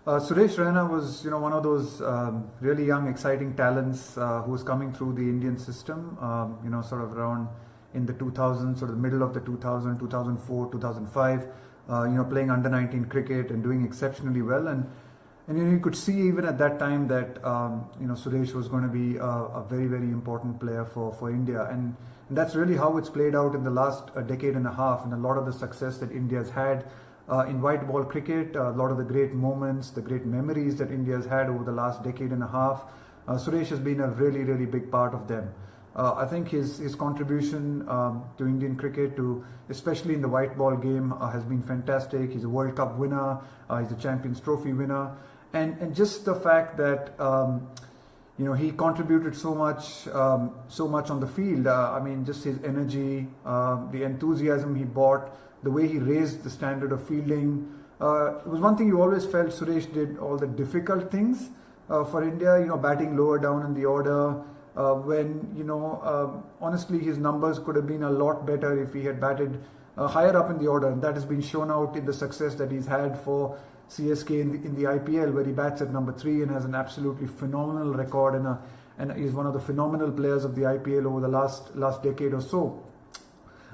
Suresh Raina was, one of those really young, exciting talents who was coming through the Indian system. Sort of around in the 2000s, sort of the middle of the 2004, 2005. Playing under 19 cricket and doing exceptionally well. And you could see even at that time that Suresh was going to be a very, very important player for India. And that's really how it's played out in the last decade and a half, and a lot of the success that India's had. In white ball cricket, a lot of the great moments, the great memories that India has had over the last decade and a half, Suresh has been a really, really big part of them. I think his contribution to Indian cricket, especially in the white ball game, has been fantastic. He's a World Cup winner, he's a Champions Trophy winner, and just the fact that he contributed so much on the field. Just his energy, the enthusiasm he brought, the way he raised the standard of fielding. It was one thing you always felt Suresh did all the difficult things for India, batting lower down in the order, when, honestly, his numbers could have been a lot better if he had batted higher up in the order. And that has been shown out in the success that he's had for CSK in the IPL, where he bats at number 3 and has an absolutely phenomenal record, and is one of the phenomenal players of the IPL over the last decade or so.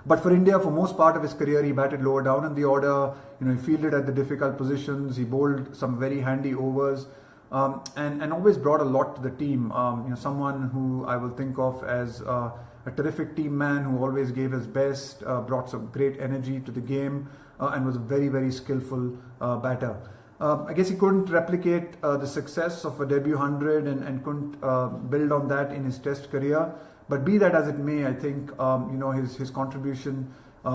But for India, for most part of his career, he batted lower down in the order. He fielded at the difficult positions. He bowled some very handy overs, and always brought a lot to the team. Someone who I will think of as a terrific team man who always gave his best, brought some great energy to the game, and was a very, very skillful batter. I guess he couldn't replicate the success of a debut 100 and couldn't build on that in his Test career. But be that as it may, I think his contribution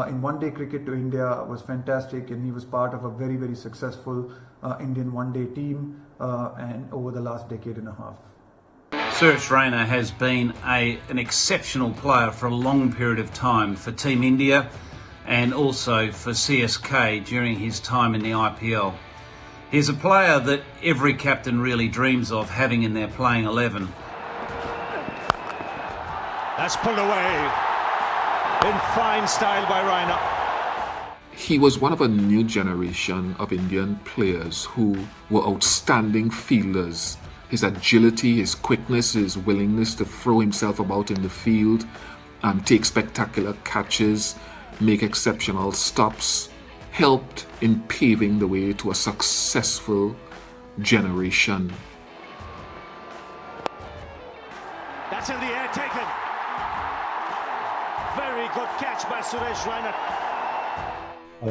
in one-day cricket to India was fantastic, and he was part of a very, very successful Indian one-day team and over the last decade and a half. Suresh Raina has been an exceptional player for a long period of time for Team India and also for CSK during his time in the IPL. He's a player that every captain really dreams of having in their playing 11. That's pulled away in fine style by Raina. He was one of a new generation of Indian players who were outstanding fielders. His agility, his quickness, his willingness to throw himself about in the field, take spectacular catches, make exceptional stops, helped in paving the way to a successful generation. That's in the air, taken. Very good catch by Suresh Raina.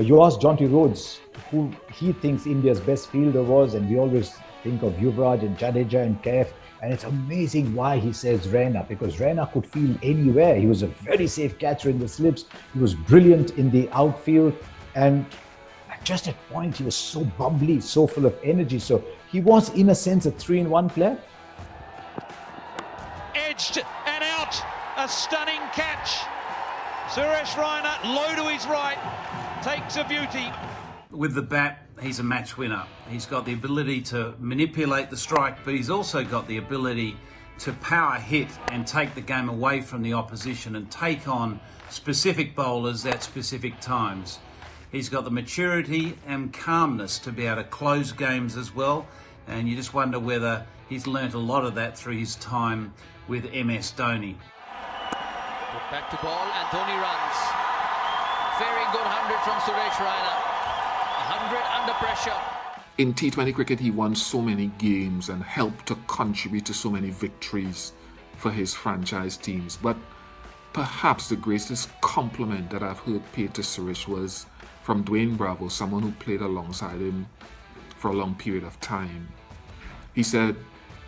You asked Jonty Rhodes who he thinks India's best fielder was, and we always think of Yuvraj and Jadeja and Kaif, and it's amazing why he says Raina, because Raina could field anywhere. He was a very safe catcher in the slips. He was brilliant in the outfield, and just at point he was so bubbly, so full of energy. So he was, in a sense, a 3-in-1 player. Edged and out, a stunning catch. Suresh Raina, low to his right, takes a beauty. With the bat, he's a match winner. He's got the ability to manipulate the strike, but he's also got the ability to power hit and take the game away from the opposition and take on specific bowlers at specific times. He's got the maturity and calmness to be able to close games as well, and you just wonder whether he's learnt a lot of that through his time with MS Dhoni. Put back to ball and Dhoni runs. Very good 100 from Suresh Raina. 100 under pressure. In T20 cricket, he won so many games and helped to contribute to so many victories for his franchise teams. But perhaps the greatest compliment that I've heard paid to Suresh was from Dwayne Bravo, someone who played alongside him for a long period of time. He said,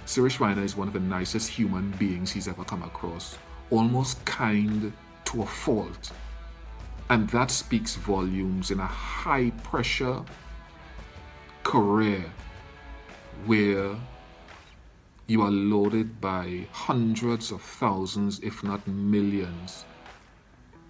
Suresh Raina is one of the nicest human beings he's ever come across, almost kind to a fault. And that speaks volumes in a high-pressure career where you are loaded by hundreds of thousands, if not millions.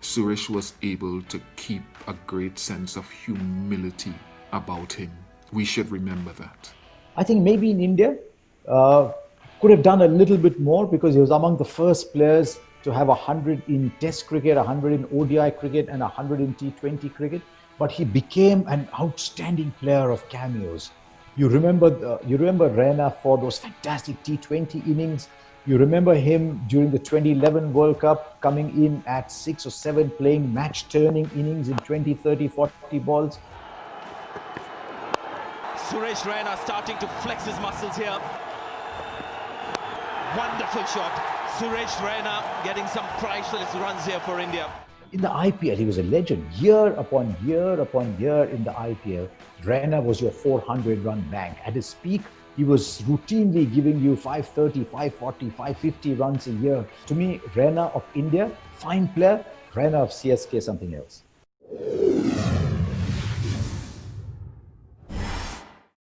Suresh was able to keep a great sense of humility about him. We should remember that. I think maybe in India, could have done a little bit more, because he was among the first players to have 100 in Test cricket, 100 in ODI cricket, and 100 in T20 cricket. But he became an outstanding player of cameos. You remember Raina for those fantastic T20 innings. You remember him during the 2011 World Cup coming in at 6 or 7 playing match-turning innings in 20, 30, 40 balls. Suresh Raina starting to flex his muscles here. Wonderful shot. Suresh Raina getting some priceless runs here for India. In the IPL, he was a legend. Year upon year upon year in the IPL, Raina was your 400-run bank. At his peak, he was routinely giving you 530, 540, 550 runs a year. To me, Raina of India, fine player. Raina of CSK, something else.